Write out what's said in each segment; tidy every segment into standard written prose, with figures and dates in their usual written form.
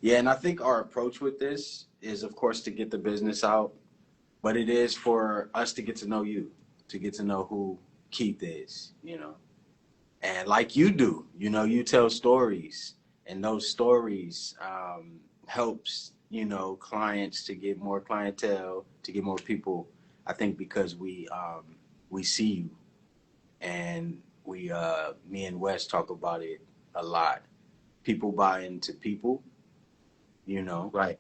Yeah, and I think our approach with this is, of course, to get the business out, but it is for us to get to know you, to get to know who Keith is, and like you do, you tell stories, and those stories helps clients to get more clientele, to get more people. I think because we see you, and we me and Wes talk about it a lot. People buy into people, you know, Right.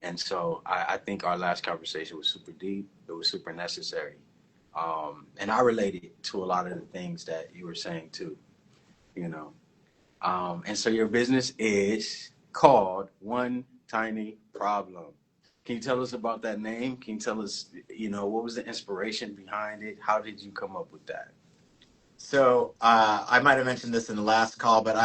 and so I think our last conversation was super deep. It was super necessary, and I related to a lot of the things that you were saying too. You know, and so your business is called One Tiny Problem. Can you tell us about that name? Can you tell us, what was the inspiration behind it? How did you come up with that? So I might have mentioned this in the last call, but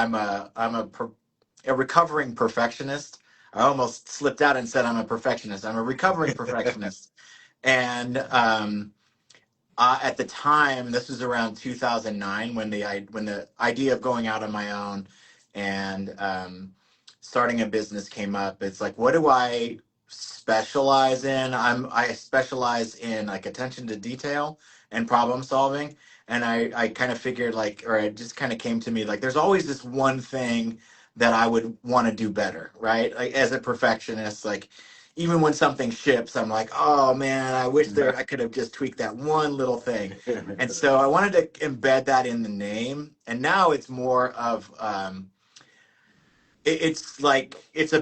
a recovering perfectionist. I almost slipped out and said I'm a perfectionist. I'm a recovering perfectionist, and at the time, this was around 2009 when the idea of going out on my own and starting a business came up. It's like, what do I specialize in? I specialize in like attention to detail and problem solving. And I kind of figured like, or it just kind of came to me like, there's always this one thing that I would want to do better, right? Like as a perfectionist, like even when something ships, I'm like, oh man, I wish I could have just tweaked that one little thing. And so I wanted to embed that in the name. And now it's more of it's like it's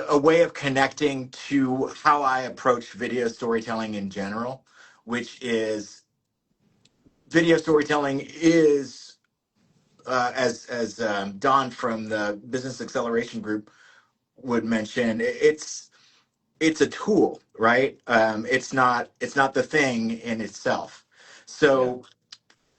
a way of connecting to how I approach video storytelling in general, which is video storytelling is as Don from the Business Acceleration Group would mention, it's a tool, right? It's not the thing in itself. Yeah, So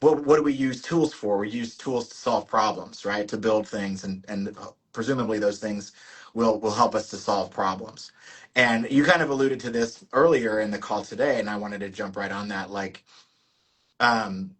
what do we use tools for? We use tools to solve problems, right? To build things, and presumably those things will help us to solve problems. And you kind of alluded to this earlier in the call today, and I wanted to jump right on that. Like, um,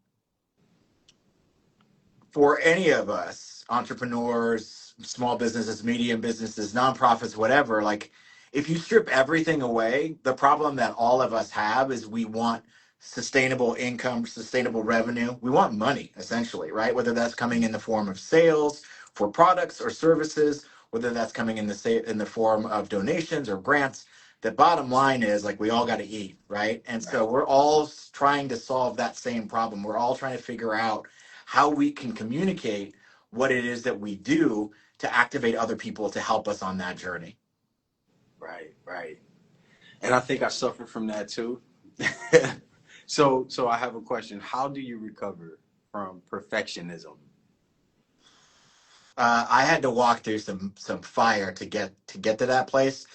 for any of us, entrepreneurs, small businesses, medium businesses, nonprofits, whatever, like if you strip everything away, the problem that all of us have is we want sustainable income, sustainable revenue. We want money, essentially, right? Whether that's coming in the form of sales for products or services, whether that's coming in the form of donations or grants. The bottom line is like we all got to eat, right? And so right, we're all trying to solve that same problem. We're all trying to figure out how we can communicate what it is that we do to activate other people to help us on that journey. right, right. And I think I suffer from that too. So I have a question. How do you recover from perfectionism? I had to walk through some fire to get to that place.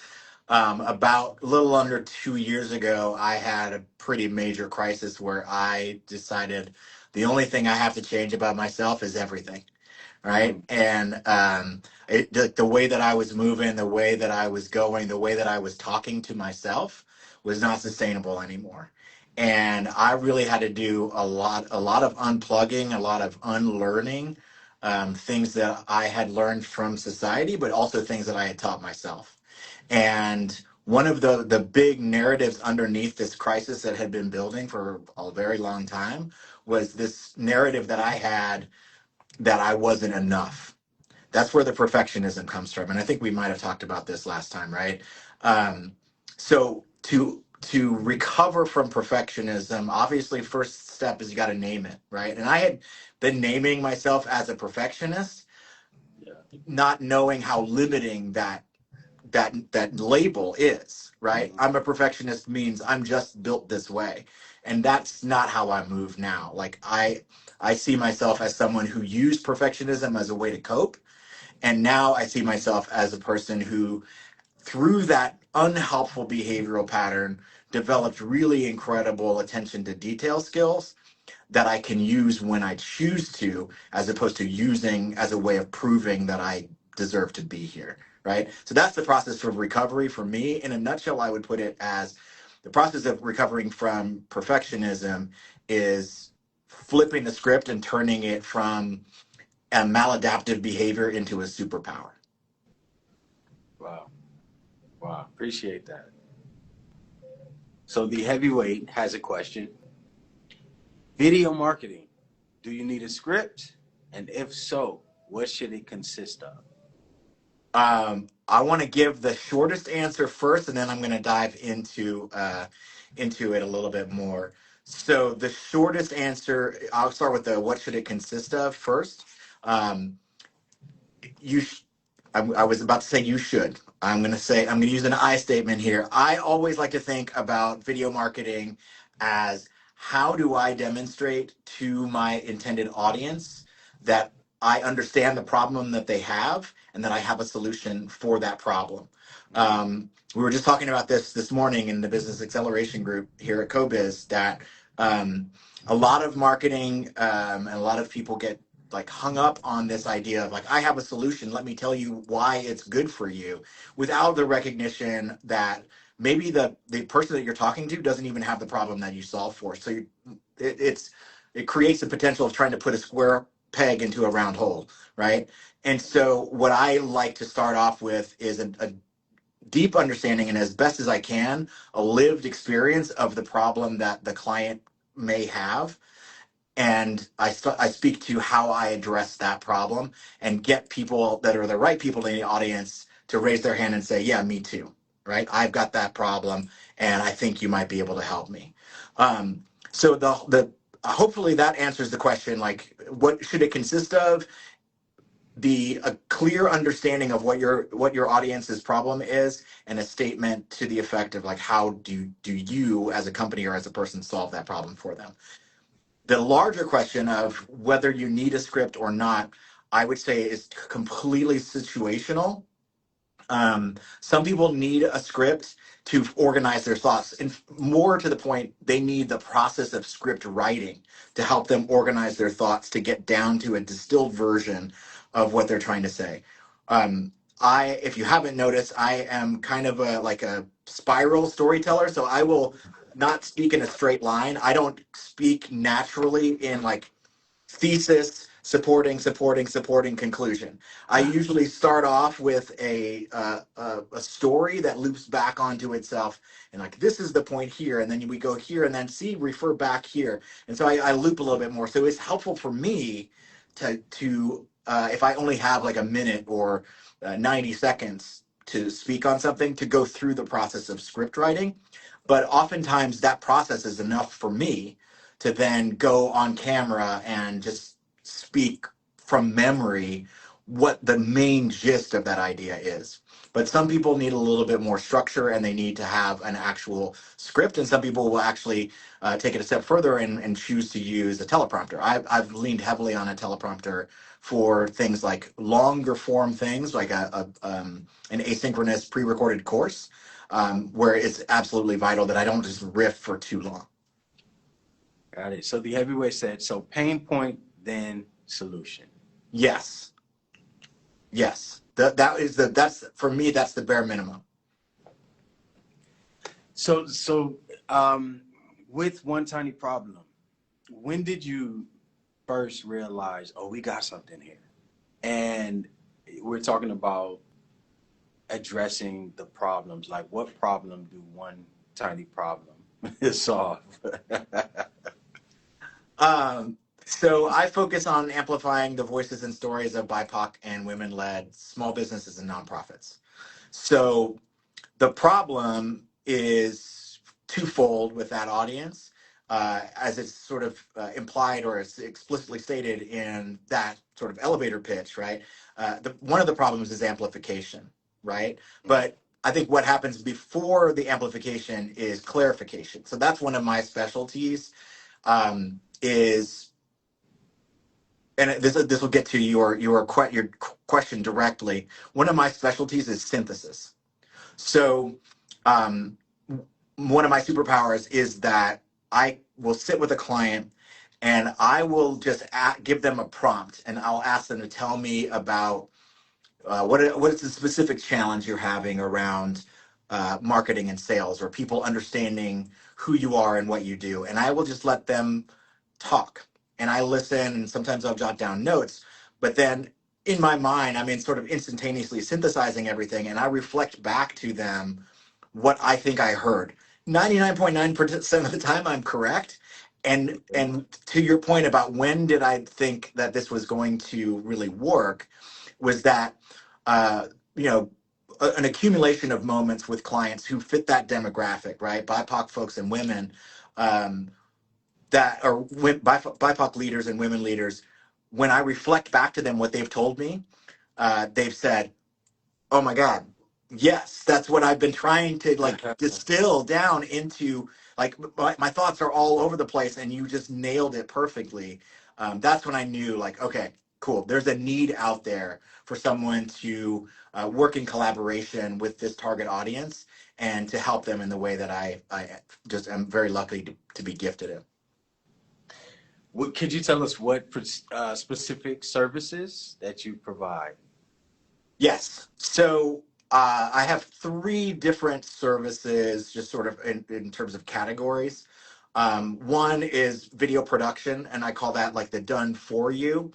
About a little under 2 years ago, I had a pretty major crisis where I decided the only thing I have to change about myself is everything. Right? Mm, And the way that I was moving, the way that I was going, the way that I was talking to myself was not sustainable anymore. And I really had to do a lot of unplugging, a lot of unlearning, things that I had learned from society, but also things that I had taught myself. And one of the big narratives underneath this crisis that had been building for a very long time was this narrative that I had that I wasn't enough. That's where the perfectionism comes from, and I think we might have talked about this last time, right? So to recover from perfectionism, obviously, first step is you got to name it, right? And I had been naming myself as a perfectionist, yeah, not knowing how limiting that label is, right? mhm, I'm a perfectionist means I'm just built this way. And that's not how I move now. Like I see myself as someone who used perfectionism as a way to cope. And now I see myself as a person who, through that unhelpful behavioral pattern, developed really incredible attention to detail skills that I can use when I choose to, as opposed to using as a way of proving that I deserve to be here. Right. So that's the process of recovery for me. In a nutshell, I would put it as the process of recovering from perfectionism is flipping the script and turning it from a maladaptive behavior into a superpower. Wow. Wow. Appreciate that. So the heavyweight has a question. Video marketing. Do you need a script? And if so, what should it consist of? I want to give the shortest answer first, and then I'm going to dive into it a little bit more. So the shortest answer, I'll start with the what should it consist of first. Um, you sh- I was about to say you should. I'm going to use an I statement here. I always like to think about video marketing as how do I demonstrate to my intended audience that I understand the problem that they have and that I have a solution for that problem. We were just talking about this morning in the business acceleration group here at CoBiz that um, a lot of marketing and a lot of people get like hung up on this idea of like I have a solution, let me tell you why it's good for you, without the recognition that maybe the person that you're talking to doesn't even have the problem that you solve for. So it creates the potential of trying to put a square peg into a round hole, right? And so what I like to start off with is a deep understanding and as best as I can a lived experience of the problem that the client may have, and I speak to how I address that problem and get people that are the right people in the audience to raise their hand and say, yeah, me too, right? I've got that problem and I think you might be able to help me. So the hopefully that answers the question, like what should it consist of? A clear understanding of what your audience's problem is and a statement to the effect of like how do you as a company or as a person solve that problem for them. The larger question of whether you need a script or not, I would say is completely situational. Some people need a script to organize their thoughts. And more to the point, they need the process of script writing to help them organize their thoughts to get down to a distilled version of what they're trying to say. If you haven't noticed, I am kind of like a spiral storyteller. So I will not speak in a straight line. I don't speak naturally in like thesis, supporting conclusion. I usually start off with a story that loops back onto itself, and like this is the point here, and then we go here, and then see refer back here, and so I loop a little bit more. So it's helpful for me to if I only have like a minute or 90 seconds to speak on something, to go through the process of script writing. But oftentimes that process is enough for me to then go on camera and just speak from memory what the main gist of that idea is. But some people need a little bit more structure and they need to have an actual script, and some people will actually take it a step further and choose to use a teleprompter. I've leaned heavily on a teleprompter for things like longer form things, like an asynchronous pre-recorded course, where it's absolutely vital that I don't just riff for too long. Got it. So the heavyweight said, so pain point, then solution. Yes. Yes. That's for me, that's the bare minimum. So with One Tiny Problem, when did you first realize, oh, we got something here? And we're talking about addressing the problems. Like, what problem do One Tiny Problem solve? So I focus on amplifying the voices and stories of BIPOC and women-led small businesses and nonprofits. So the problem is twofold with that audience, as it's sort of implied or it's explicitly stated in that sort of elevator pitch, right? One of the problems is amplification, right? But I think what happens before the amplification is clarification. So that's one of my specialties. Is and this will get to your question directly. One of my specialties is synthesis. So one of my superpowers is that I will sit with a client and I will just give them a prompt, and I'll ask them to tell me about what is the specific challenge you're having around marketing and sales, or people understanding who you are and what you do, and I will just let them talk, and I listen, and sometimes I'll jot down notes. But then in my mind, I'm in sort of instantaneously synthesizing everything, and I reflect back to them what I think I heard. 99.9% of the time, I'm correct. And to your point about when did I think that this was going to really work, was that uh, you know an accumulation of moments with clients who fit that demographic, right? BIPOC folks and women, um, that are BIPOC leaders and women leaders. When I reflect back to them what they've told me, they've said, "Oh my God, yes, that's what I've been trying to like distill down into. Like my thoughts are all over the place, and you just nailed it perfectly." That's when I knew, like, okay, cool. There's a need out there for someone to work in collaboration with this target audience and to help them in the way that I just am very lucky to be gifted in. What could you tell us what specific services that you provide? Yes. So I have three different services, just sort of in terms of categories. One is video production, and I call that like the done for you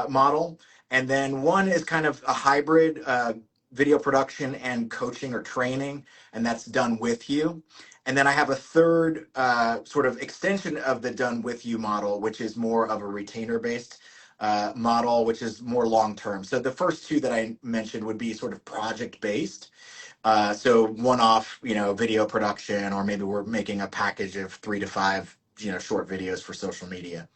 model. And then one is kind of a hybrid video production and coaching or training, and that's done with you. And then I have a third sort of extension of the done with you model, which is more of a retainer based model, which is more long term. So the first two that I mentioned would be sort of project based. So one off, video production, or maybe we're making a package of 3 to 5, short videos for social media.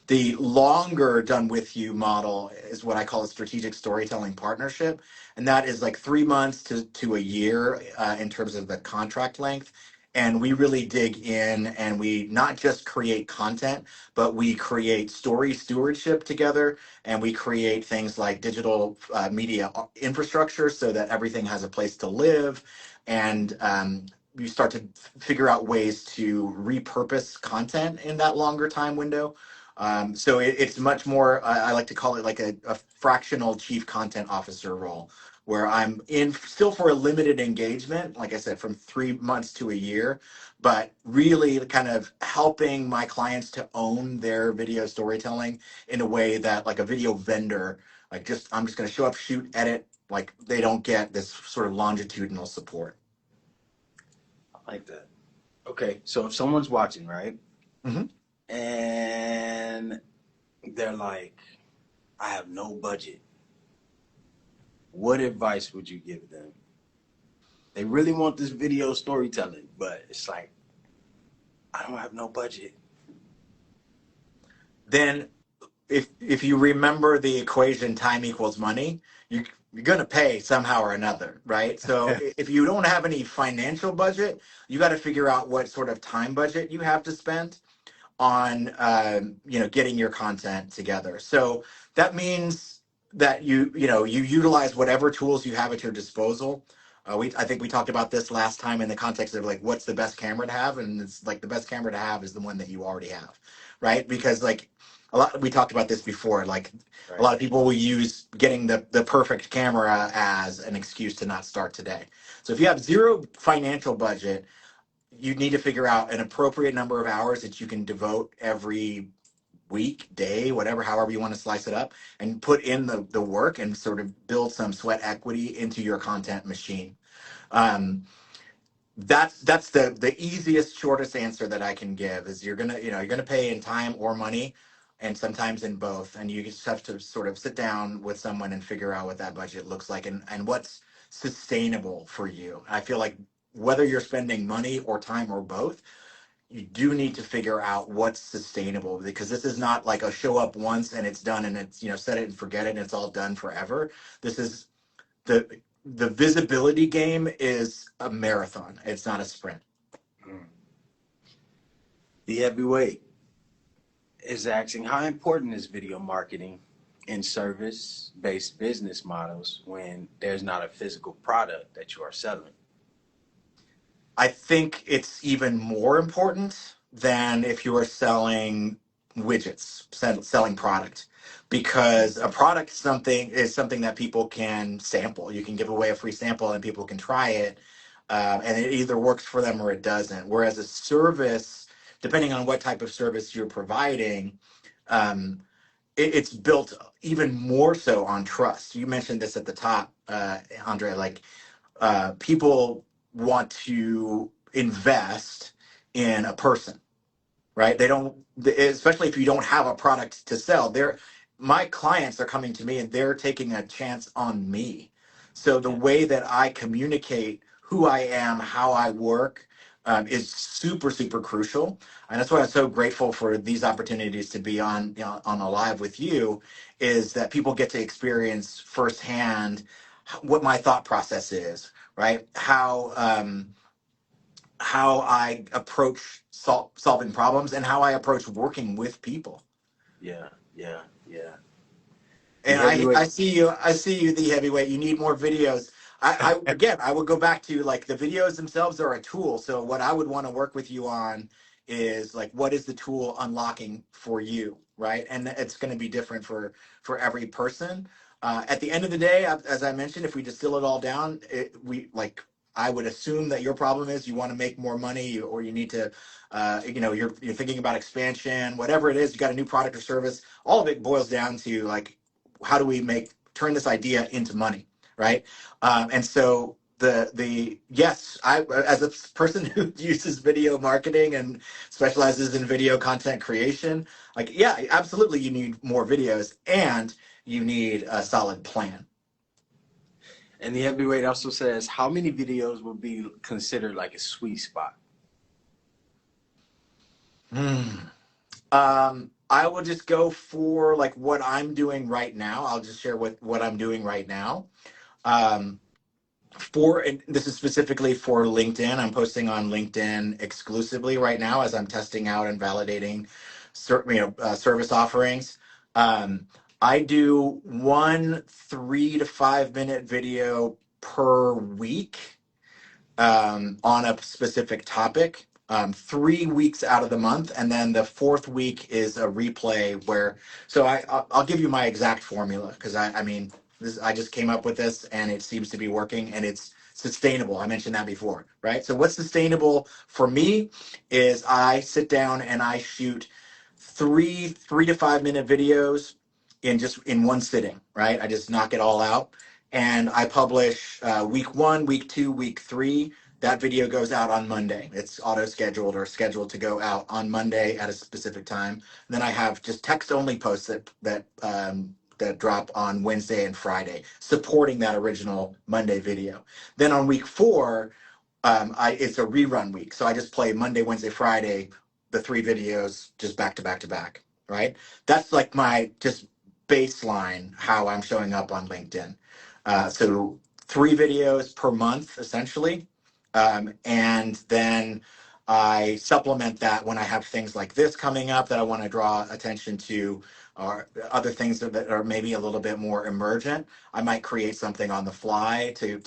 The longer done with you model is what I call a strategic storytelling partnership. And that is like 3 months to a year in terms of the contract length. And we really dig in and we not just create content, but we create story stewardship together. And we create things like digital media infrastructure so that everything has a place to live. And you start to figure out ways to repurpose content in that longer time window. So it's much more, I like to call it like a fractional chief content officer role, where I'm in still for a limited engagement, like I said, from 3 months to a year, but really kind of helping my clients to own their video storytelling in a way that like a video vendor, I'm just going to show up, shoot, edit, like they don't get this sort of longitudinal support. I like that. Okay, so if someone's watching, right? Mm-hmm. And they're like, I have no budget. What advice would you give them? They really want this video storytelling, but it's like, I don't have no budget. Then if you remember the equation time equals money, you're going to pay somehow or another, right? So if you don't have any financial budget, you got to figure out what sort of time budget you have to spend on getting your content together. So that means that you utilize whatever tools you have at your disposal. I think we talked about this last time in the context of like what's the best camera to have, and it's like the best camera to have is the one that you already have, right? Because like we talked about this before, like Right. a lot of people will use getting the perfect camera as an excuse to not start today. So if you have zero financial budget, you need to figure out an appropriate number of hours that you can devote every week, day, whatever, however you want to slice it up, and put in the work and sort of build some sweat equity into your content machine. Um, that's the easiest, shortest answer that I can give is you're gonna pay in time or money, and sometimes in both, and you just have to sort of sit down with someone and figure out what that budget looks like and what's sustainable for you. I feel like whether you're spending money or time or both, you do need to figure out what's sustainable, because this is not like a show up once and it's done and it's set it and forget it and it's all done forever. This is the visibility game is a marathon. It's not a sprint. The heavyweight is asking, how important is video marketing in service-based business models when there's not a physical product that you are selling? I think it's even more important than if you are selling widgets, selling product, because a product is something that people can sample. You can give away a free sample and people can try it, and it either works for them or it doesn't. Whereas a service, depending on what type of service you're providing, um, it's built even more so on trust. You mentioned this at the top, Andre, like people want to invest in a person, right? They don't, especially if you don't have a product to sell. My clients are coming to me and they're taking a chance on me. So the Yeah. way that I communicate who I am, how I work, is super, super crucial. And that's why I'm so grateful for these opportunities to be on, on a live with you, is that people get to experience firsthand what my thought process is, right? How I approach solving problems and how I approach working with people. Yeah. Yeah. Yeah. The And I heavyweight. see you, the heavyweight. You need more videos. Again, I would go back to like the videos themselves are a tool. So what I would want to work with you on is like, what is the tool unlocking for you, right? And it's going to be different for every person. At the end of the day, as I mentioned, if we distill it all down, we like I would assume that your problem is you want to make more money, or you need to, you're thinking about expansion, whatever it is. You got a new product or service. All of it boils down to like, how do we turn this idea into money, right? And so the yes, I, as a person who uses video marketing and specializes in video content creation, like, yeah, absolutely, you need more videos and you need a solid plan. And the heavyweight also says, how many videos would be considered like a sweet spot? Hmm. I will just go for like what I'm doing right now. I'll just share what I'm doing right now. Um, and this is specifically for LinkedIn. I'm posting on LinkedIn exclusively right now as I'm testing out and validating certain, service offerings. Um, I do one 3 to 5 minute video per week, on a specific topic, 3 weeks out of the month, and then the fourth week is a replay where. So I'll give you my exact formula, because I mean I just came up with this and it seems to be working and it's sustainable. I mentioned that before, right? So what's sustainable for me is I sit down and I shoot 3 to 5 minute videos in one sitting, right? I just knock it all out and I publish week 1, week 2, week 3. That video goes out on Monday. It's auto scheduled or scheduled to go out on Monday at a specific time. And then I have just text only posts that drop on Wednesday and Friday, supporting that original Monday video. Then on week 4, it's a rerun week, so I just play Monday, Wednesday, Friday, the 3 videos just back to back to back. Right? That's like my just baseline how I'm showing up on LinkedIn. So 3 videos per month, essentially. And then I supplement that when I have things like this coming up that I want to draw attention to, or other things that are maybe a little bit more emergent. I might create something on the fly to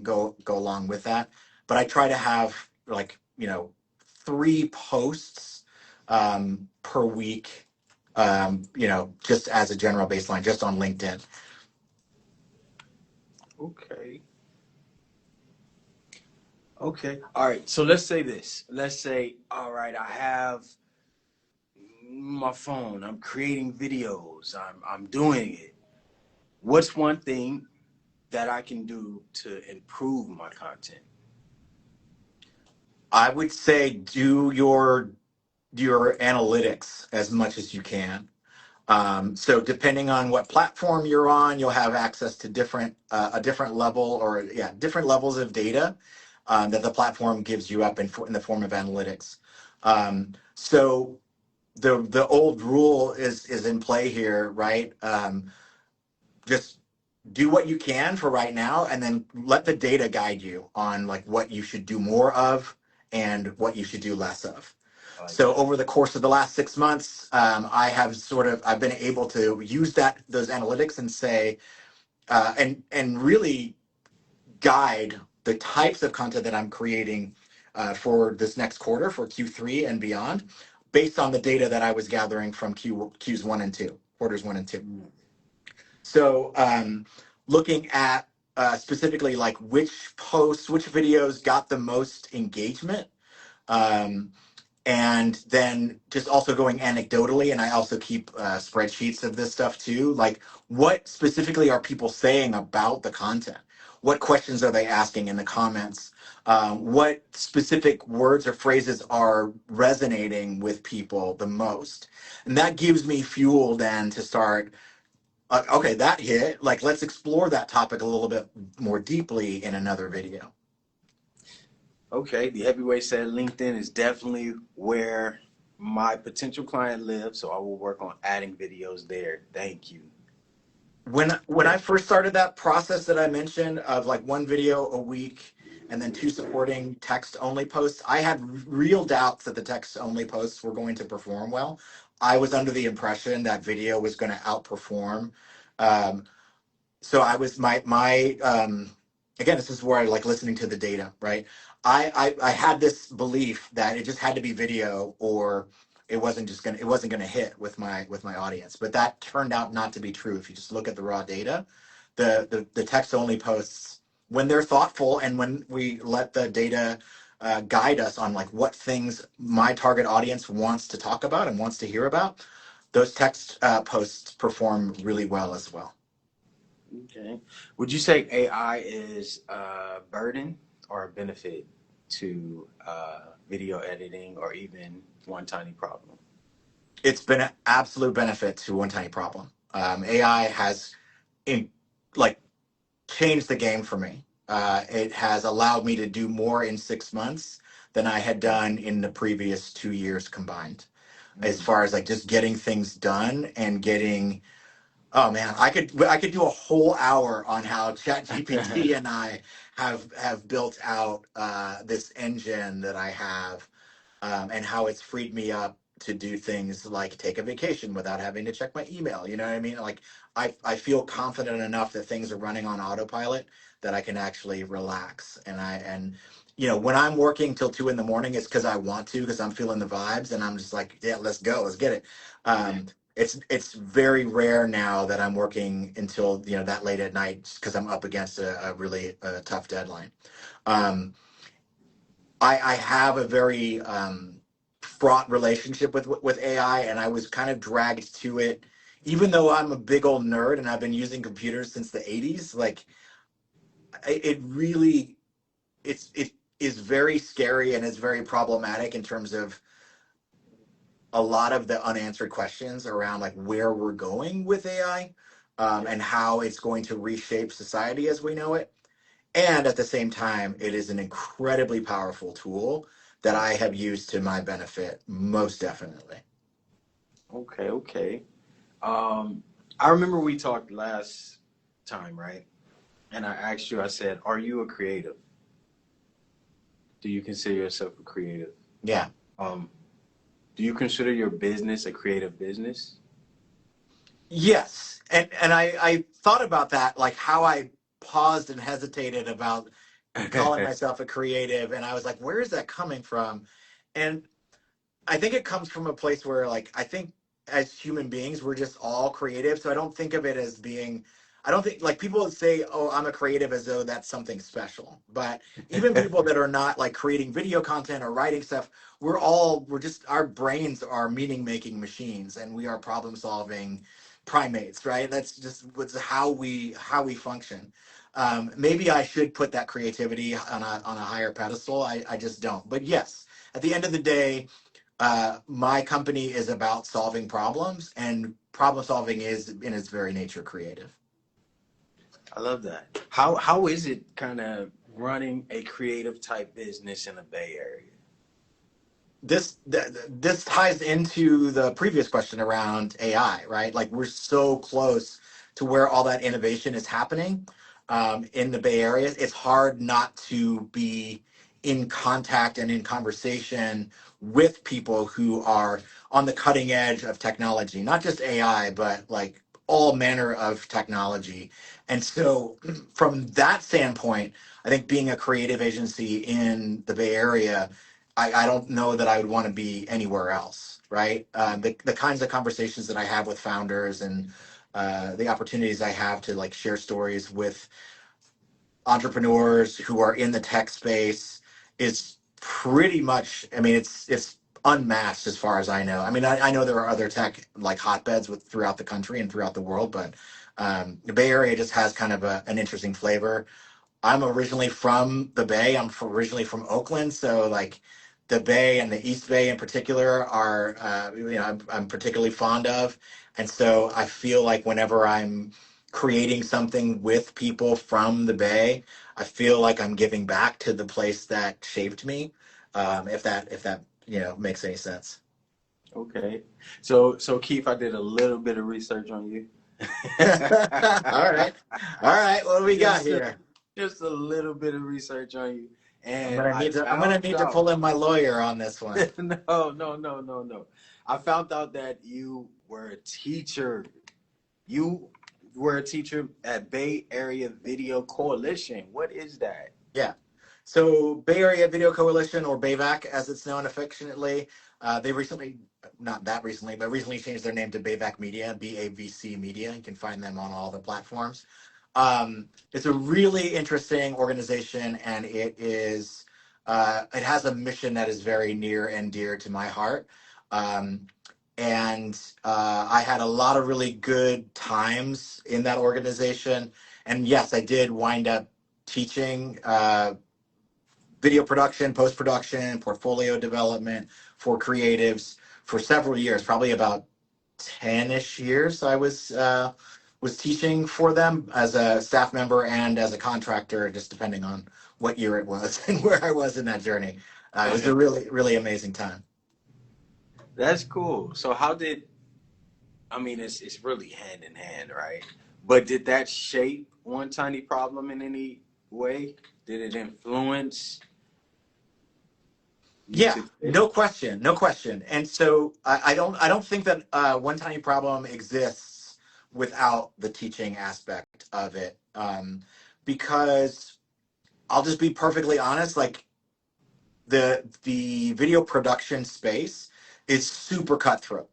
go along with that. But I try to have like 3 posts per week, just as a general baseline, just on LinkedIn. Okay. Okay. All right. So let's say this. Let's say, all right, I have my phone. I'm creating videos. I'm doing it. What's one thing that I can do to improve my content? I would say do your analytics as much as you can. So depending on what platform you're on, you'll have access to a different level, or yeah, different levels of data that the platform gives you up in the form of analytics. So the old rule is in play here, right? Just do what you can for right now, and then let the data guide you on like what you should do more of and what you should do less of. I like So that. over the course of the last 6 months, I've been able to use those analytics and say, and really guide the types of content that I'm creating for this next quarter, for Q3 and beyond, based on the data that I was gathering from Qs 1 and 2, quarters 1 and 2. Mm. So looking at specifically like which posts, which videos got the most engagement, um, and then just also going anecdotally, and I also keep spreadsheets of this stuff too, like what specifically are people saying about the content, what questions are they asking in the comments, what specific words or phrases are resonating with people the most, and that gives me fuel then to start, okay, that hit, like let's explore that topic a little bit more deeply in another video. Okay, the heavyweight said LinkedIn is definitely where my potential client lives, so I will work on adding videos there. Thank you. When I first started that process that I mentioned of like one video a week and then two supporting text only posts, I had real doubts that the text only posts were going to perform well. I was under the impression that video was going to outperform. Um, so I was my again, this is where I like listening to the data, right? I had this belief that it just had to be video or it wasn't gonna hit with my audience. But that turned out not to be true. If you just look at the raw data, the text only posts, when they're thoughtful and when we let the data guide us on like what things my target audience wants to talk about and wants to hear about, those text posts perform really well as well. Okay. Would you say AI is a burden or a benefit to video editing or even One Tiny Problem? It's been an absolute benefit to One Tiny Problem. AI has in, like changed the game for me. It has allowed me to do more in 6 months than I had done in the previous 2 years combined. As Mm. far as like just getting things done and getting, oh man, I could do a whole hour on how ChatGPT and I have built out this engine that I have, and how it's freed me up to do things like take a vacation without having to check my email. You know what I mean? Like I feel confident enough that things are running on autopilot that I can actually relax. And when I'm working till 2 in the morning, it's because I want to, because I'm feeling the vibes, and I'm just like, yeah, let's go, let's get it. It's very rare now that I'm working until that late at night because I'm up against a really tough deadline. Um, I have a very fraught relationship with AI, and I was kind of dragged to it, even though I'm a big old nerd and I've been using computers since the '80s. Like, it really, it is very scary and it's very problematic in terms of a lot of the unanswered questions around like where we're going with AI, and how it's going to reshape society as we know it. And at the same time, it is an incredibly powerful tool that I have used to my benefit, most definitely. Okay, okay. Um, I remember we talked last time, right? And I asked you, I said, are you a creative? Do you consider yourself a creative? Yeah. Um, do you consider your business a creative business? Yes. And I thought about that, like how I paused and hesitated about calling myself a creative. And I was like, where is that coming from? And I think it comes from a place where, like, I think as human beings, we're just all creative. So I don't think of it as being, I don't think, like, people would say, oh, I'm a creative as though that's something special. But even people that are not like creating video content or writing stuff, we're just, our brains are meaning making machines and we are problem solving primates, right? That's just what's how we function. Maybe I should put that creativity on a higher pedestal. I just don't. But yes, at the end of the day, my company is about solving problems, and problem solving is in its very nature creative. I love that. How is it kind of running a creative type business in the Bay Area? This ties into the previous question around AI, right? Like we're so close to where all that innovation is happening, in the Bay Area. It's hard not to be in contact and in conversation with people who are on the cutting edge of technology, not just AI, but like all manner of technology. And so, from that standpoint, I think being a creative agency in the Bay Area, I don't know that I would want to be anywhere else, right? The kinds of conversations that I have with founders and the opportunities I have to like share stories with entrepreneurs who are in the tech space is pretty much, I mean, it's unmatched as far as I know. I mean, I know there are other tech like hotbeds with throughout the country and throughout the world, but the Bay Area just has kind of an interesting flavor. I'm originally from the Bay. Originally from Oakland, so like the Bay and the East Bay in particular are I'm particularly fond of, and so I feel like whenever I'm creating something with people from the Bay, I feel like I'm giving back to the place that shaped me. If that makes any sense. Okay. So Keith, I did a little bit of research on you. All right, all right. What do we got just a, here? just a little bit of research on you, I'm and gonna I need to. I'm gonna found need to out. pull in my lawyer on this one. No. I found out that you were a teacher. You were a teacher at Bay Area Video Coalition. What is that? Yeah. So Bay Area Video Coalition, or BAVAC as it's known affectionately, they recently, not that recently, but recently changed their name to BAVAC Media, BAVC Media. You can find them on all the platforms. It's a really interesting organization, and it has a mission that is very near and dear to my heart. Um, and I had a lot of really good times in that organization. And yes, I did wind up teaching video production, post production, portfolio development for creatives for several years, probably about 10-ish years. I was teaching for them as a staff member and as a contractor, just depending on what year it was and where I was in that journey. It was a really, really amazing time. That's cool. So how did I mean it's really hand in hand, right? But did that shape One Tiny Problem in any way? Did it influence you Yeah, to no question, no question. And so I don't think that One Tiny Problem exists without the teaching aspect of it, because I'll just be perfectly honest. Like the video production space is super cutthroat,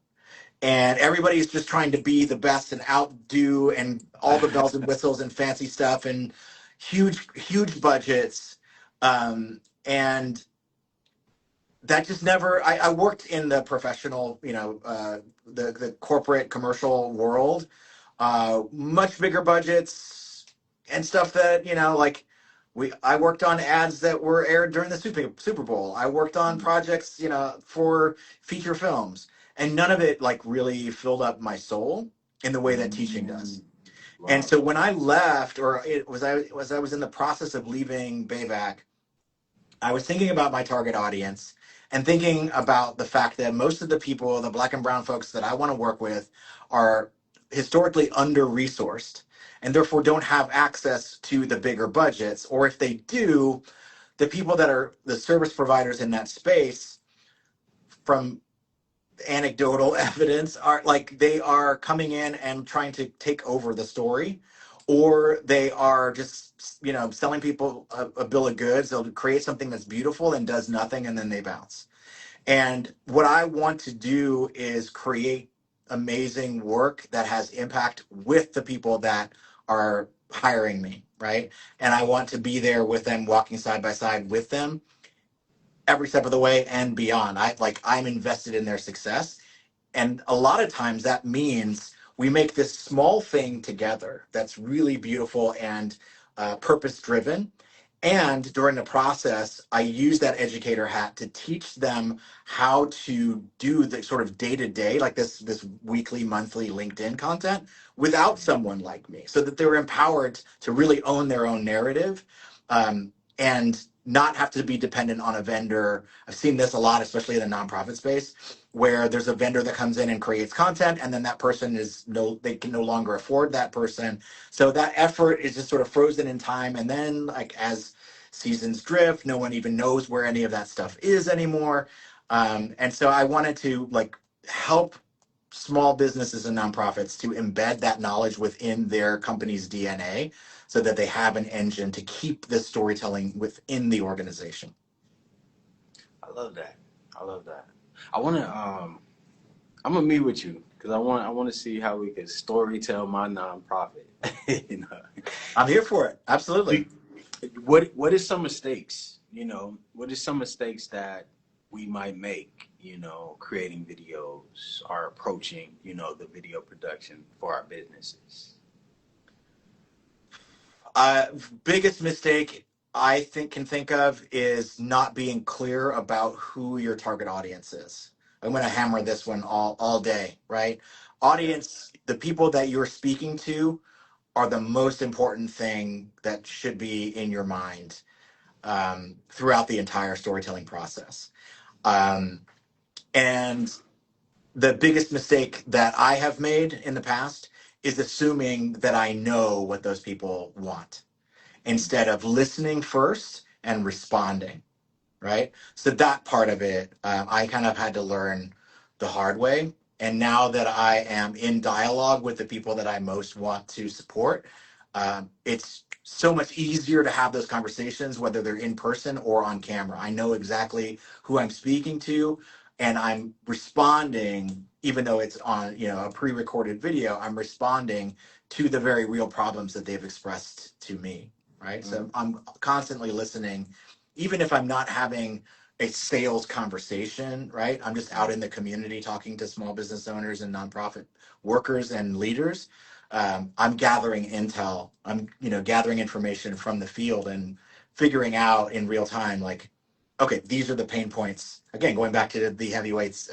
and everybody's just trying to be the best and outdo and all the bells and whistles and fancy stuff and huge budgets, and that just never I worked in the professional, the corporate commercial world, much bigger budgets and stuff that, like I worked on ads that were aired during the Super Bowl. I worked on projects, for feature films, and none of it like really filled up my soul in the way that teaching does. And Wow. so when I left, or I was in the process of leaving Bayback, I was thinking about my target audience and thinking about the fact that most of the people, the black and brown folks that I want to work with, are historically under resourced and therefore don't have access to the bigger budgets. Or if they do, the people that are the service providers in that space, from anecdotal evidence, are like they are coming in and trying to take over the story, or they are just selling people a bill of goods. They'll create something that's beautiful and does nothing, and then they bounce. And what I want to do is create amazing work that has impact with the people that are hiring me, right? And I want to be there with them, walking side by side with them every step of the way and beyond. I'm invested in their success, and a lot of times that means we make this small thing together that's really beautiful and purpose driven. And during the process, I use that educator hat to teach them how to do the sort of day to day, like this weekly, monthly LinkedIn content without someone like me, so that they're empowered to really own their own narrative, and not have to be dependent on a vendor. I've seen this a lot, especially in the nonprofit space, where there's a vendor that comes in and creates content, and then that person they can no longer afford that person. So that effort is just sort of frozen in time, and then like as seasons drift, no one even knows where any of that stuff is anymore. And so I wanted to like help small businesses and nonprofits to embed that knowledge within their company's DNA, so that they have an engine to keep the storytelling within the organization. I love that. I love that. I want to I'm gonna meet with you because I want to see how we can story tell my nonprofit. you know, I'm here for it. Absolutely. we, what is some mistakes? What is some mistakes that we might make creating videos or approaching, the video production for our businesses? Uh, Biggest mistake I think of is not being clear about who your target audience is. I'm going to hammer this one all day, right? Audience, the people that you're speaking to are the most important thing that should be in your mind throughout the entire storytelling process. Um, and the biggest mistake that I have made in the past is assuming that I know what those people want instead of listening first and responding, right? So that part of it, I kind of had to learn the hard way. And now that I am in dialogue with the people that I most want to support, it's so much easier to have those conversations, whether they're in person or on camera. I know exactly who I'm speaking to, and I'm responding, even though it's on, a pre-recorded video, I'm responding to the very real problems that they've expressed to me, right? Mm-hmm. So I'm constantly listening, even if I'm not having a sales conversation, right? I'm just out in the community talking to small business owners and nonprofit workers and leaders. I'm gathering intel. I'm, gathering information from the field and figuring out in real time, like, okay, these are the pain points. Again, going back to the heavyweights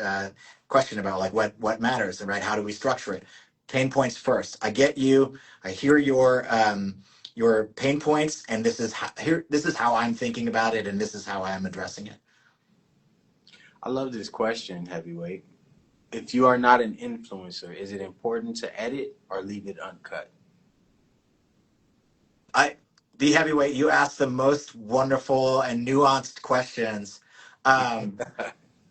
question about like what matters, and right? How do we structure it? Pain points first. I get you. I hear your pain points, and this is how I'm thinking about it, and this is how I'm addressing it. I love this question, Heavyweight. If you are not an influencer, is it important to edit or leave it uncut? The Heavyweight, you asked the most wonderful and nuanced questions, and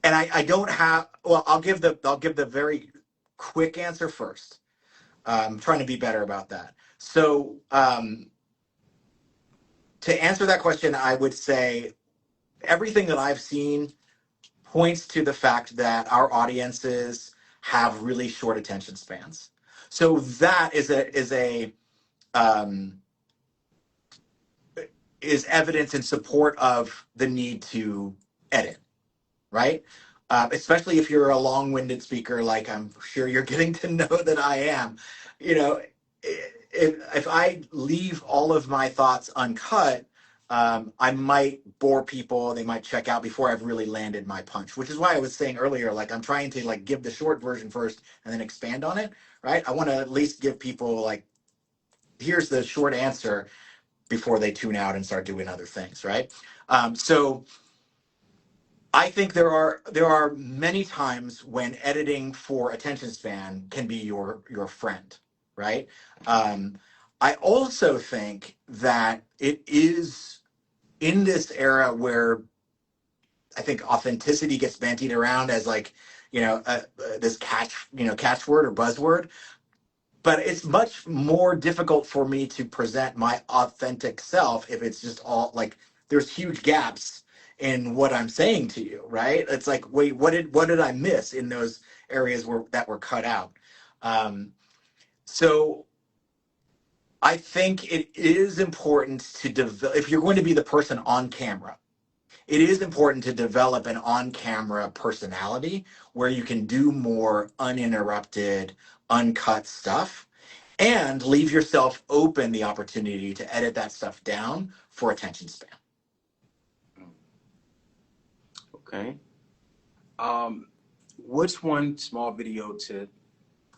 I don't have. Well, I'll give the very quick answer first. I'm trying to be better about that. So, to answer that question, I would say everything that I've seen points to the fact that our audiences have really short attention spans. So that um, is evidence in support of the need to edit, right? Especially if you're a long-winded speaker, like I'm sure you're getting to know that I am. You know, if I leave all of my thoughts uncut, I might bore people. They might check out before I've really landed my punch. Which is why I was saying earlier, like I'm trying to like give the short version first and then expand on it, right? I want to at least give people like, here's the short answer before they tune out and start doing other things, right? So I think there are many times when editing for attention span can be your friend, right? I also think that it is in this era where I think authenticity gets bantied around as like this catchword or buzzword, but it's much more difficult for me to present my authentic self if it's just all like there's huge gaps in what I'm saying to you, right? It's like, wait, what did I miss in those areas that were cut out? So I think it is important to develop, if you're going to be the person on camera, it is important to develop an on-camera personality where you can do more uninterrupted, uncut stuff and leave yourself open the opportunity to edit that stuff down for attention span. Okay. What's one small video tip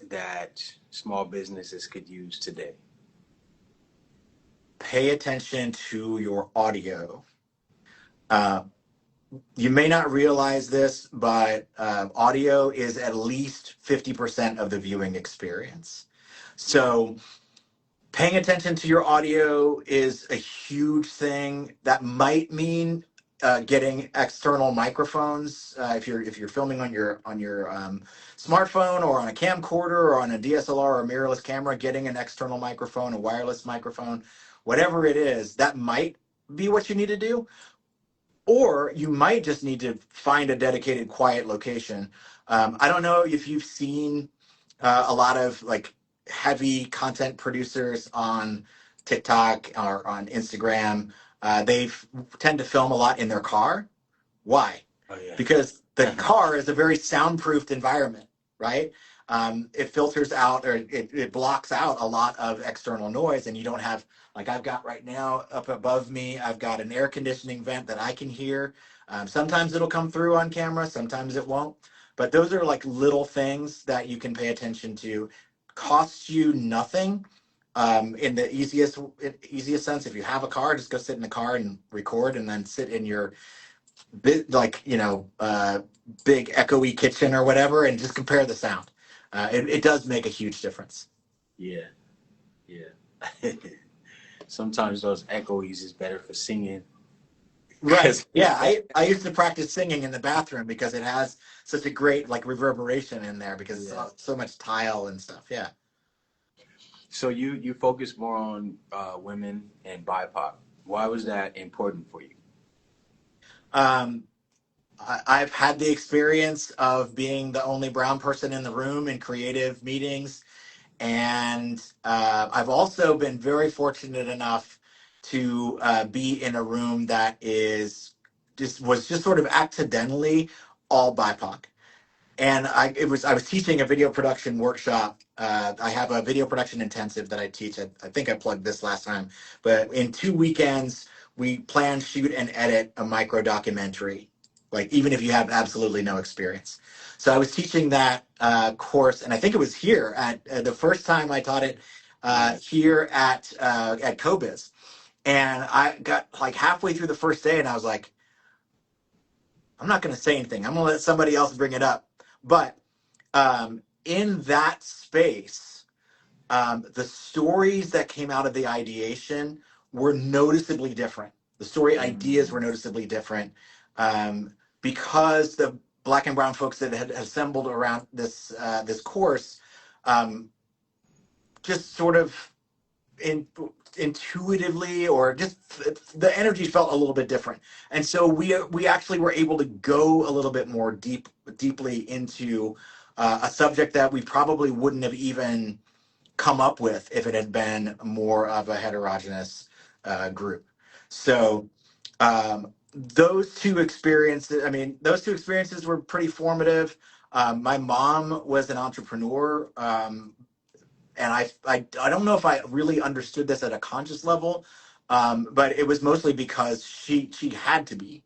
that small businesses could use today? Pay attention to your audio. You may not realize this, but audio is at least 50% of the viewing experience. So paying attention to your audio is a huge thing. That might mean getting external microphones if you're filming on your smartphone or on a camcorder or on a DSLR or a mirrorless camera. Getting an external microphone, a wireless microphone, whatever it is, that might be what you need to do. Or you might just need to find a dedicated, quiet location. I don't know if you've seen a lot of like heavy content producers on TikTok or on Instagram. They tend to film a lot in their car. Why? Oh yeah. Because the car is a very soundproofed environment, right? It filters out, or it blocks out a lot of external noise, and you don't have, like I've got right now up above me, I've got an air conditioning vent that I can hear. Sometimes it'll come through on camera, sometimes it won't. But those are like little things that you can pay attention to. Costs you nothing. In the easiest sense, if you have a car, just go sit in the car and record, and then sit in your bit, like, big echoey kitchen or whatever, and just compare the sound. It does make a huge difference. Yeah, yeah. Sometimes those echoes is better for singing. Right. Yeah. I used to practice singing in the bathroom because it has such a great like reverberation in there, because it's so much tile and stuff. Yeah. So you focus more on women and BIPOC. Why was that important for you? Um, I've had the experience of being the only brown person in the room in creative meetings. And I've also been very fortunate enough to be in a room that was just sort of accidentally all BIPOC. And I was teaching a video production workshop. I have a video production intensive that I teach. I think I plugged this last time, but in 2 weekends we plan, shoot, and edit a micro documentary. Like, even if you have absolutely no experience. So I was teaching that course, and I think it was here at the first time I taught it here at CoBiz. And I got like halfway through the first day, and I was like, I'm not going to say anything. I'm going to let somebody else bring it up. But in that space, the stories that came out of the ideation were noticeably different. The story ideas were noticeably different, because the Black and brown folks that had assembled around this course just sort of intuitively, or just the energy felt a little bit different. And so we actually were able to go a little bit more deeply into a subject that we probably wouldn't have even come up with if it had been more of a heterogeneous group. So those two experiences were pretty formative. My mom was an entrepreneur. And I don't know if I really understood this at a conscious level, but it was mostly because she had to be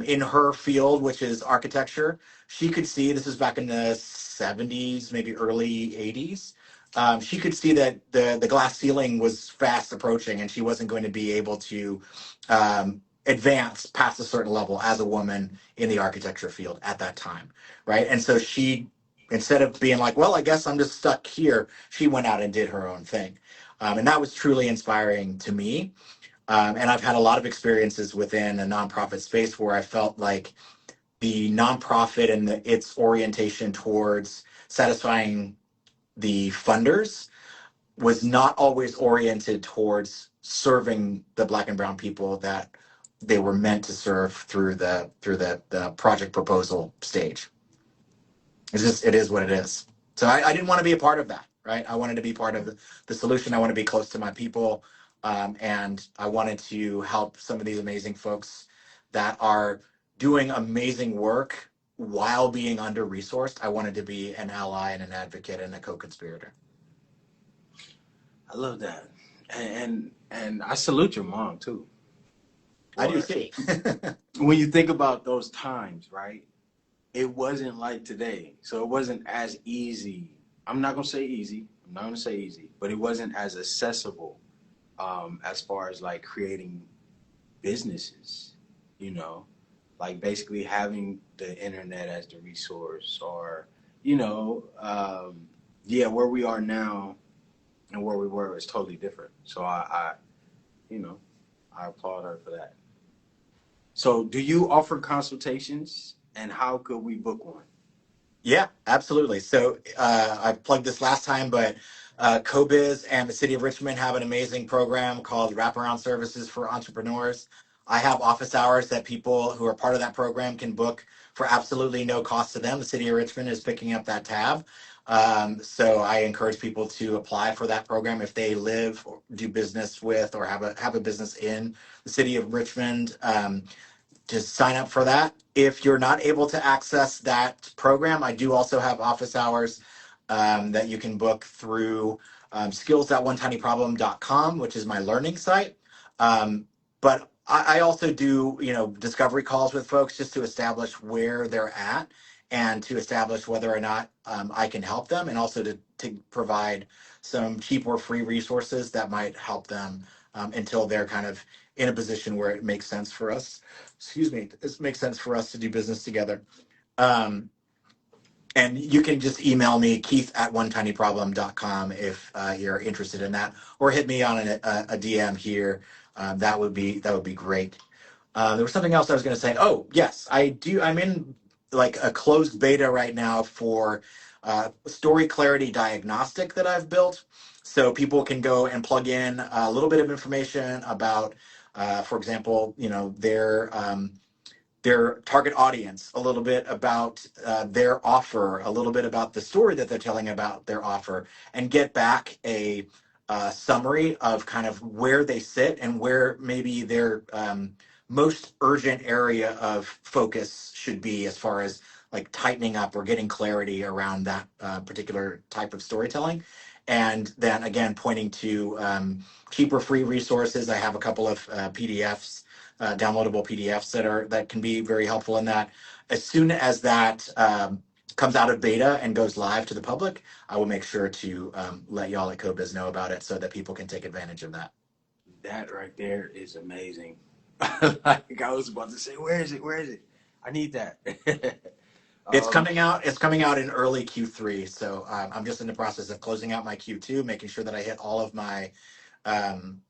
in her field, which is architecture. She could see, this was back in the 70s, maybe early 80s. She could see that the glass ceiling was fast approaching, and she wasn't going to be able to advance past a certain level as a woman in the architecture field at that time, right? And so she, instead of being like, well, I guess I'm just stuck here, she went out and did her own thing. And that was truly inspiring to me. And I've had a lot of experiences within a nonprofit space where I felt like the nonprofit and its orientation towards satisfying the funders was not always oriented towards serving the Black and brown people that they were meant to serve through the project proposal stage. It is what it is. So I didn't want to be a part of that, right? I wanted to be part of the solution. I want to be close to my people. And I wanted to help some of these amazing folks that are doing amazing work while being under-resourced. I wanted to be an ally and an advocate and a co-conspirator. I love that. And I salute your mom too. I do too. When you think about those times, right? It wasn't like today. So it wasn't as easy. I'm not going to say easy. I'm not going to say easy, but it wasn't as accessible as far as like creating businesses, like basically having the internet as the resource, or, where we are now and where we were is totally different. So I applaud her for that. So do you offer consultations, and how could we book one? Yeah, absolutely. So I plugged this last time, but CoBiz and the City of Richmond have an amazing program called Wraparound Services for Entrepreneurs. I have office hours that people who are part of that program can book for absolutely no cost to them. The City of Richmond is picking up that tab. So I encourage people to apply for that program if they live or do business with or have a business in the City of Richmond. just sign up for that. If you're not able to access that program, I do also have office hours that you can book through skills.onetinyproblem.com, which is my learning site. But I also do, discovery calls with folks just to establish where they're at and to establish whether or not I can help them, and also to provide some cheap or free resources that might help them until they're kind of in a position where it makes sense for us. Excuse me, it makes sense for us to do business together. Um, and you can just email me, keith@onetinyproblem.com, if you're interested in that, or hit me on a DM here. That would be great. There was something else I was going to say. Oh, yes, I do. I'm in like a closed beta right now for Story Clarity Diagnostic that I've built. So people can go and plug in a little bit of information about, for example, their target audience, a little bit about their offer, a little bit about the story that they're telling about their offer, and get back a summary of kind of where they sit and where maybe their most urgent area of focus should be, as far as like tightening up or getting clarity around that particular type of storytelling. And then again, pointing to cheaper free resources. I have a couple of PDFs, downloadable PDFs that can be very helpful in that. As soon as that comes out of beta and goes live to the public, I will make sure to let y'all at CoBiz know about it so that people can take advantage of that. That right there is amazing. Like I was about to say, where is it? Where is it? I need that. It's um, coming out. It's coming out in early Q3. So I'm just in the process of closing out my Q2, making sure that I hit um,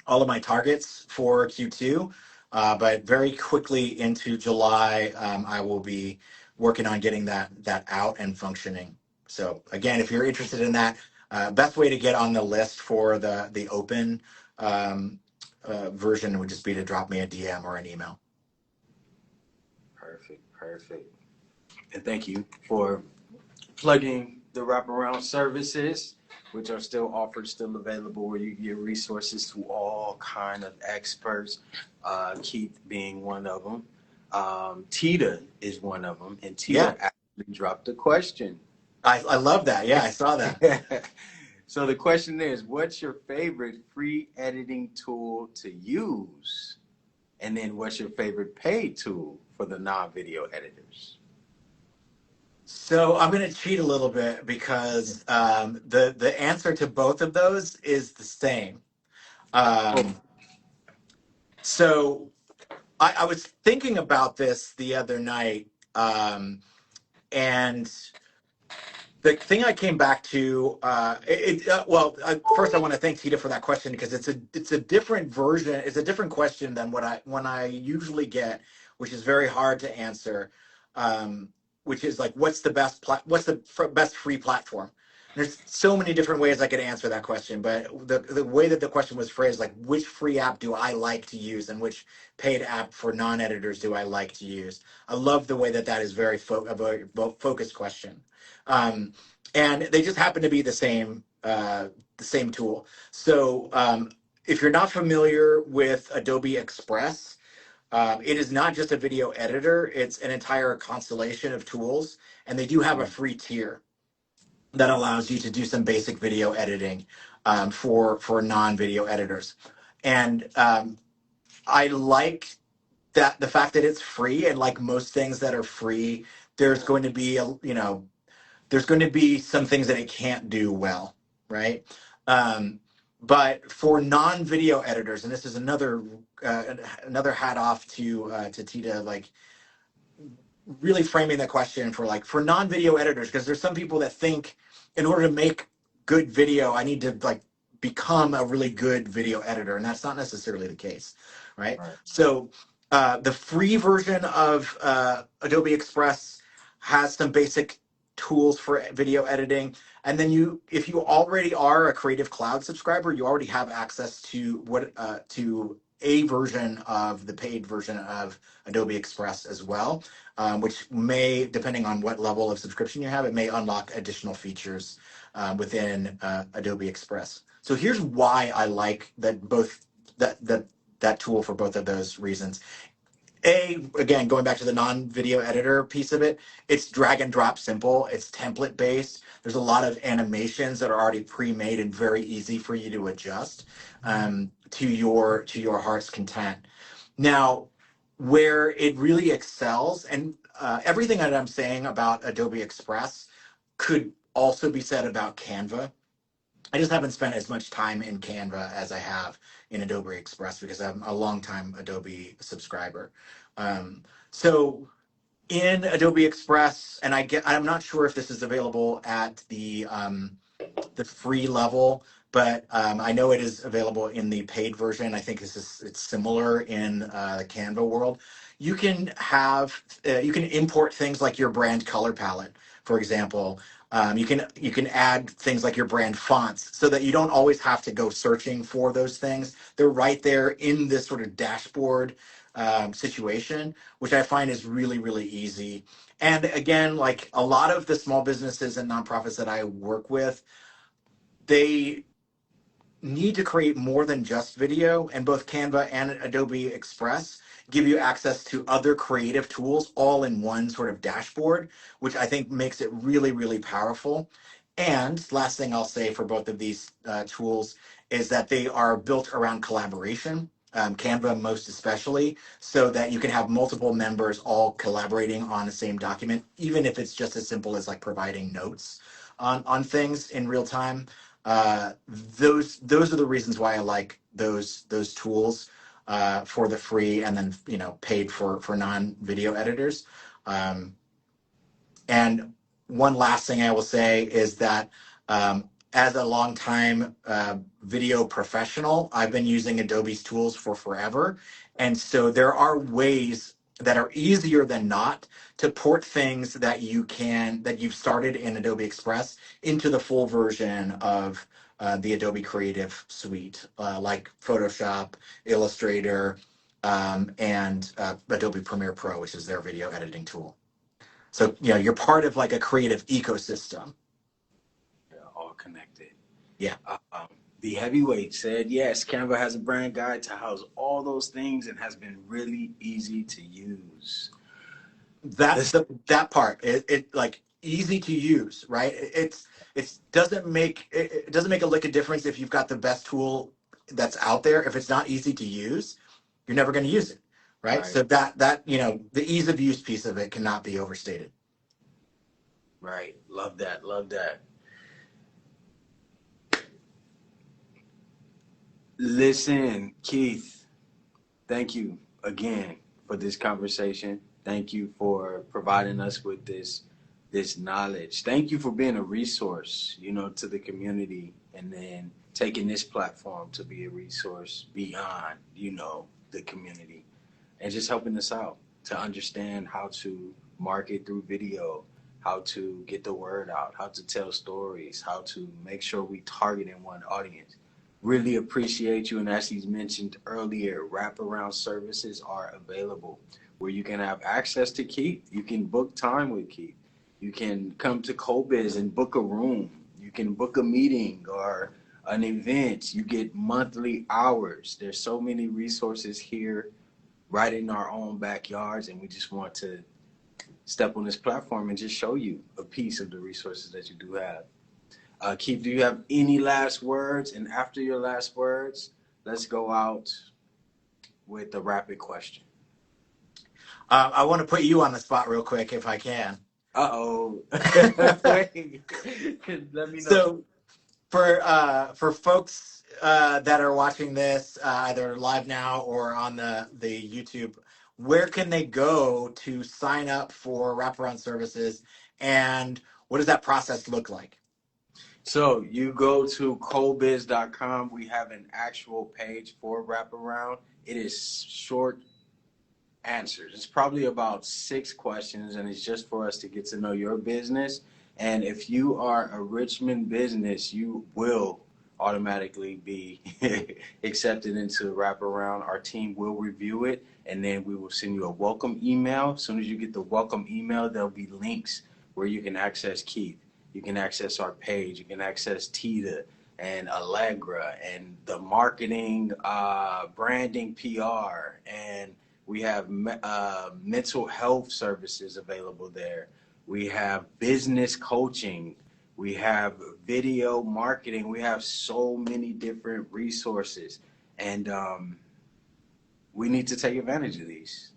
all of my targets for Q2. But very quickly into July, I will be working on getting that out and functioning. So again, if you're interested in that, best way to get on the list for the open version would just be to drop me a DM or an email. Perfect, perfect. And thank you for plugging the wraparound services, which are still offered, still available, where you get resources to all kind of experts. Keith being one of them. Tita is one of them, and Yeah, Tita actually dropped a question. I love that. Yeah, I saw that. So the question is, what's your favorite free editing tool to use? And then what's your favorite paid tool for the non-video editors? So I'm going to cheat a little bit because the answer to both of those is the same. Oh, Um, so I was thinking about this the other night, and the thing I came back to, first I want to thank Tita for that question, because it's a different version, it's a different question than when I usually get, which is very hard to answer, which is like, best free platform? There's so many different ways I could answer that question, but the way that the question was phrased, like, which free app do I like to use and which paid app for non-editors do I like to use? I love the way that is a very focused question. Um, and they just happen to be the same tool. So if you're not familiar with Adobe Express, it is not just a video editor; it's an entire constellation of tools, and they do have a free tier that allows you to do some basic video editing for non-video editors. And I like that the fact that it's free, and like most things that are free, there's going to be there's going to be some things that it can't do well, right? Um, but for non-video editors, and this is another hat off to Tita, like really framing the question for non-video editors, because there's some people that think in order to make good video, I need to like become a really good video editor, and that's not necessarily the case, right? right. So the free version of Adobe Express has some basic tools for video editing, and then if you already are a Creative Cloud subscriber, you already have access to a version of the paid version of Adobe Express as well, which may, depending on what level of subscription you have, it may unlock additional features within Adobe Express. So here's why I like that tool for both of those reasons. Again, going back to the non-video editor piece of it, it's drag and drop simple. It's template based. There's a lot of animations that are already pre-made and very easy for you to adjust to your heart's content. Now, where it really excels, and everything that I'm saying about Adobe Express could also be said about Canva. I just haven't spent as much time in Canva as I have in Adobe Express because I'm a longtime Adobe subscriber. So in Adobe Express, and I'm not sure if this is available at the free level, but I know it is available in the paid version. I think it's similar in the Canva world. You can import things like your brand color palette, for example. You can add things like your brand fonts so that you don't always have to go searching for those things. They're right there in this sort of dashboard situation, which I find is really, really easy. And again, like a lot of the small businesses and nonprofits that I work with, they need to create more than just video, and both Canva and Adobe Express give you access to other creative tools all in one sort of dashboard, which I think makes it really, really powerful. And last thing I'll say for both of these tools is that they are built around collaboration. Canva most especially, so that you can have multiple members all collaborating on the same document, even if it's just as simple as like providing notes on things in real time. Those are the reasons why I like those tools for the free and then paid for non-video editors. Um, and one last thing I will say is that as a longtime video professional, I've been using Adobe's tools for forever. And so there are ways that are easier than not to port things that you've started in Adobe Express into the full version of the Adobe Creative Suite, like Photoshop, Illustrator, and Adobe Premiere Pro, which is their video editing tool. So, you're part of like a creative ecosystem. Yeah, all connected. Yeah. The heavyweight said, yes, Canva has a brand guide to house all those things and has been really easy to use. That part. It like easy to use, right? It doesn't make a lick of difference if you've got the best tool that's out there. If it's not easy to use, you're never going to use it, right? Right. So that the ease of use piece of it cannot be overstated. Right. Love that. Love that. Listen, Keith, thank you again for this conversation. Thank you for providing us with this knowledge. Thank you for being a resource, to the community, and then taking this platform to be a resource beyond, the community, and just helping us out to understand how to market through video, how to get the word out, how to tell stories, how to make sure we target in one audience. Really appreciate you. And as he's mentioned earlier, wraparound services are available where you can have access to Keith. You can book time with Keith. You can come to CoBiz and book a room. You can book a meeting or an event. You get monthly hours. There's so many resources here right in our own backyards, and we just want to step on this platform and just show you a piece of the resources that you do have. Keith, do you have any last words? And after your last words, let's go out with the rapid question. I want to put you on the spot real quick if I can. Uh-oh. Wait. Let me know. So for folks that are watching this either live now or on the YouTube, where can they go to sign up for wraparound services, and what does that process look like? So you go to cobiz.com. We have an actual page for wraparound. It is short answers. It's probably about 6 questions, and it's just for us to get to know your business. And if you are a Richmond business, you will automatically be accepted into wraparound. Our team will review it, and then we will send you a welcome email. As soon as you get the welcome email, there'll be links where you can access Keith. You can access our page. You can access Tita and Allegra and the marketing, branding, PR, and We have mental health services available there. We have business coaching. We have video marketing. We have so many different resources, and we need to take advantage of these.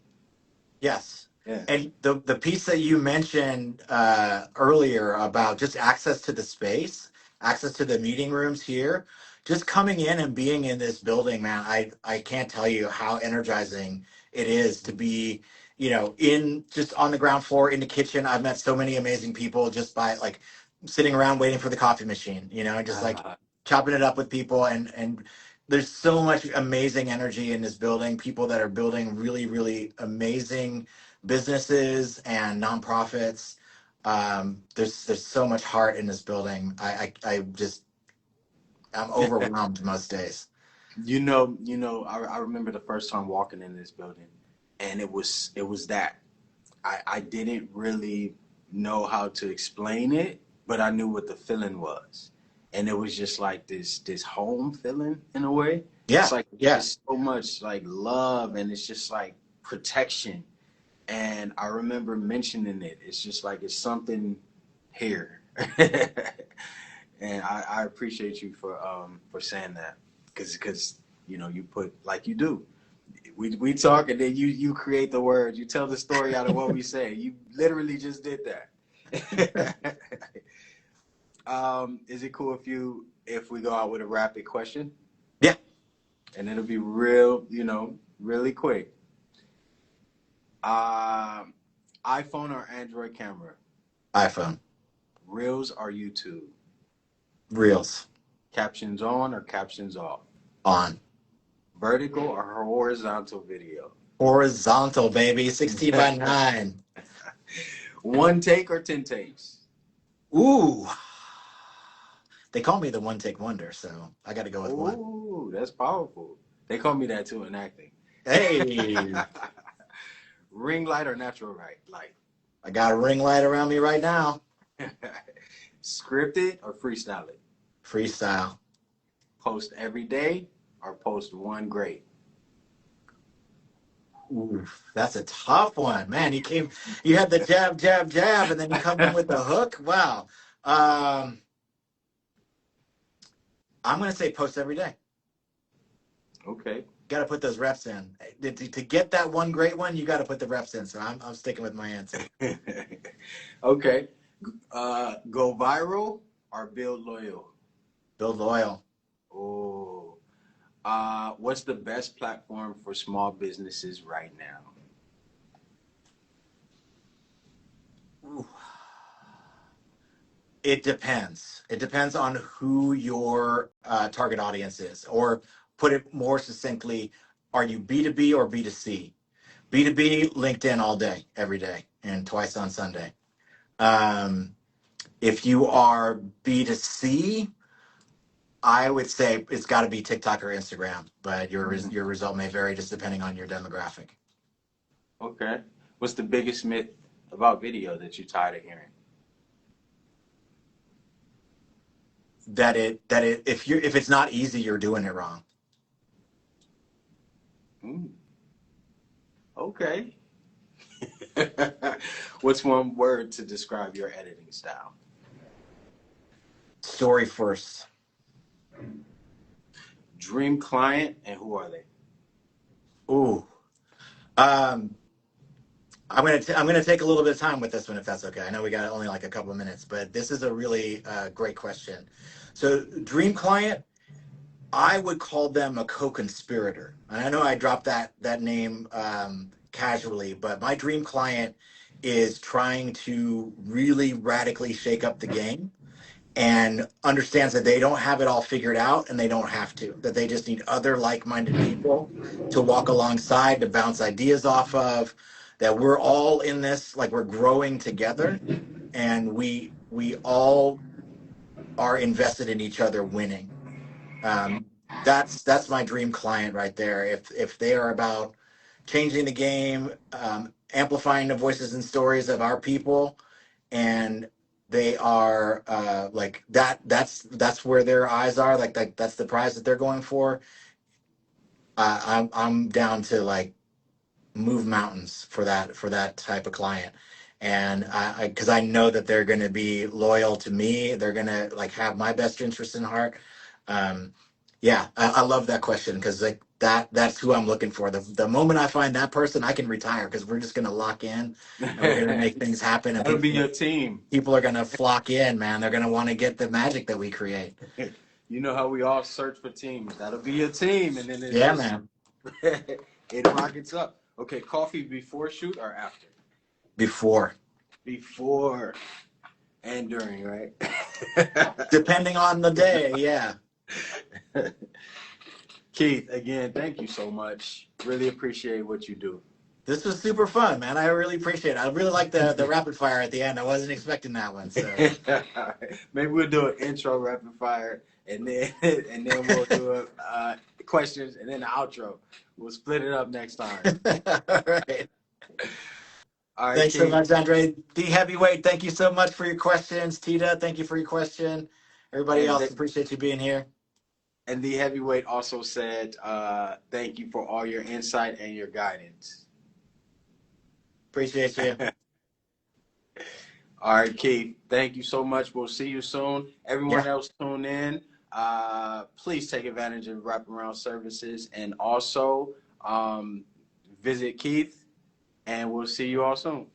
Yes. Yeah. And the piece that you mentioned earlier about just access to the space, access to the meeting rooms here, just coming in and being in this building, man, I can't tell you how energizing it is to be, in just on the ground floor in the kitchen. I've met so many amazing people just by like sitting around waiting for the coffee machine, just like chopping it up with people, and there's so much amazing energy in this building. People that are building really, really amazing businesses and nonprofits. There's so much heart in this building. I'm overwhelmed most days. I remember the first time walking in this building, and it was that I didn't really know how to explain it, but I knew what the feeling was, and it was just like this home feeling in a way. Yeah, It's like yeah. it's so much like love, and it's just like protection. And I remember mentioning it. It's just like it's something here, and I appreciate you for saying that because you put like you do. We talk and then you create the words. You tell the story out of what we say. You literally just did that. Is it cool if we go out with a rapid question? Yeah. And it'll be real, really quick. iPhone or Android camera? iPhone. Reels or YouTube? Reels. Captions on or captions off? On. Vertical or horizontal video? Horizontal, baby. 16 by 9. One take or 10 takes? Ooh. They call me the one take wonder, so I got to go with one. Ooh, that's powerful. They call me that too in acting. Hey. Ring light or natural light? I got a ring light around me right now. Scripted or freestyle it? Freestyle. Post every day or post one great? Ooh, that's a tough one, man. You had the jab, jab, jab, and then you come in with the hook. Wow. I'm gonna say post every day. Okay. Got to put those reps in. To get that one great one, you got to put the reps in. So I'm sticking with my answer. Okay. Go viral or build loyal? Build loyal. Oh. What's the best platform for small businesses right now? Ooh. It depends. It depends on who your target audience is. Or put it more succinctly, are you B2B or B2C? B2B, LinkedIn all day, every day, and twice on Sunday. If you are B2C, I would say it's got to be TikTok or Instagram, but your result may vary just depending on your demographic. Okay. What's the biggest myth about video that you're tired of hearing? That if it's not easy, you're doing it wrong. Okay. What's one word to describe your editing style? Story first. Dream client and who are they? Ooh. I'm gonna take a little bit of time with this one if that's okay. I know we got only like a couple of minutes, but this is a really great question. So dream client, I would call them a co-conspirator. And I know I dropped that name casually, but my dream client is trying to really radically shake up the game and understands that they don't have it all figured out and they don't have to, that they just need other like-minded people to walk alongside, to bounce ideas off of, that we're all in this, like we're growing together and we all are invested in each other winning. That's my dream client right there. If they are about changing the game, amplifying the voices and stories of our people, and they are like that's where their eyes are, like that's the prize that they're going for. I'm down to like move mountains for that type of client. And because I know that they're going to be loyal to me, they're going to like have my best interest in heart. Um, yeah, I love that question because like that's who I'm looking for. The moment I find that person, I can retire because we're just going to lock in and we're going to make things happen, and That'll be your team. people are going to flock in, man. They're going to want to get the magic that we create. You know how we all search for teams. That'll be your team, and then it Yeah, just man. it rockets up. Okay, coffee before shoot or after? Before. Before and during, right? Depending on the day, yeah. Keith, again, thank you so much. Really appreciate what you do. This was super fun, man. I really appreciate it. I really like the rapid fire at the end. I wasn't expecting that one. So Maybe we'll do an intro rapid fire, and then we'll do questions, and then the outro. We'll split it up next time. all right. All right, Thanks Keith. so much, Andre. The Heavyweight, thank you so much for your questions. Tita, thank you for your question. Everybody else, appreciate you being here. And the Heavyweight also said, thank you for all your insight and your guidance. Appreciate you. All right, Keith. Thank you so much. We'll see you soon. Everyone else tune in. Please take advantage of wraparound services, and also visit Keith, and we'll see you all soon.